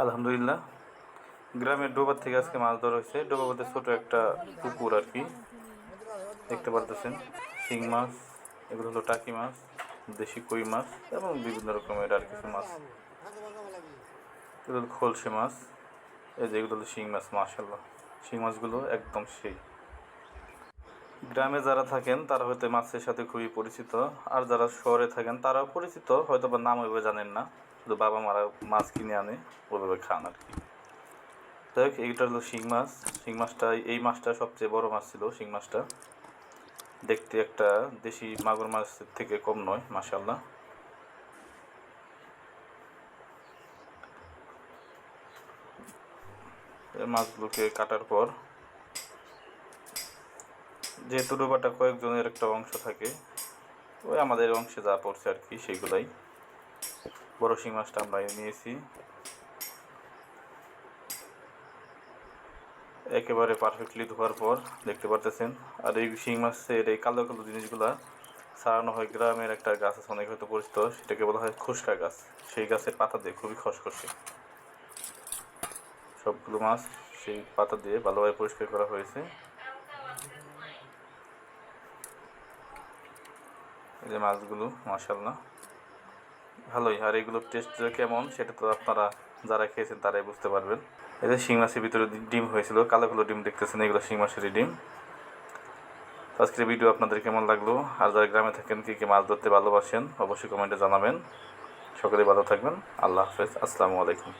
আলহামদুলিল্লাহ। গ্রামের ডোবা থেকে আজকে মাছ ধরা হয়েছে। ডোবা বলতে ছোট একটা পুকুর আর কি। দেখতে পারতেছেন শিং মাছ, এগুলো হলো টাকি মাছ, দেশি কই মাছ এবং বিভিন্ন রকমের আর কিছু মাছ। এগুলো হলো খলসে মাছ। এই যে এগুলো হলো শিং মাছ। মাশাল্লাহ, শিং মাছগুলো একদম সেই। গ্রামে যারা থাকেন তারা হয়তো মাছের সাথে খুবই পরিচিত, আর যারা শহরে থাকেন তারাও পরিচিত, হয়তো বা নাম ওইভাবে জানেন না, শুধু বাবা মারা মাছ কিনে আনে ওইভাবে খান আর কি। যাই হোক, এইটা হলো শিং মাছ। শিং মাছটা, এই মাছটা সবচেয়ে বড় মাছ ছিল। শিং মাছটা দেখতে একটা দেশি মাগুর মাছের থেকে কম নয়, মাশাল্লাহ। এই মাছগুলোকে কাটার পর, যেহেতু ডোবাটা কয়েকজনের একটা অংশ থাকে, ওই আমাদের অংশে যা পড়ছে আর কি সেইগুলাই। বড় শিং মাছটা আমরা নিয়েছি, একেবারে পারফেক্টলি ধোয়ার পর দেখতে পারতেছেন। আর এই শিং মাছের এই কালো কালো জিনিসগুলা ছাড়ানো হয় গ্রামের একটা গাছ আছে, অনেক হয়তো পরিচিত, সেটাকে বলা হয় খুসকা গাছ। সেই গাছের পাতা দিয়ে খুবই খসখসে। সবগুলো মাছ সেই পাতা দিয়ে ভালোভাবে পরিষ্কার করা হয়েছে। এই যে মাছগুলো মাশাআল্লাহ ভালোই। আর এগুলোর টেস্ট কেমন সেটা তো আপনারা যারা খেয়েছেন তারাই বুঝতে পারবেন। এই যে শিং মাছের ভিতরে ডিম হয়েছিল, কালো কালো ডিম দেখতেছেন, এগুলো শিং মাছেরই ডিম। আজকের ভিডিও আপনাদের কেমন লাগলো, আর যারা গ্রামে থাকেন কী কী মাছ ধরতে ভালোবাসেন অবশ্যই কমেন্টে জানাবেন। সকলে ভালো থাকবেন। আল্লাহ হাফেজ। আসসালামু আলাইকুম।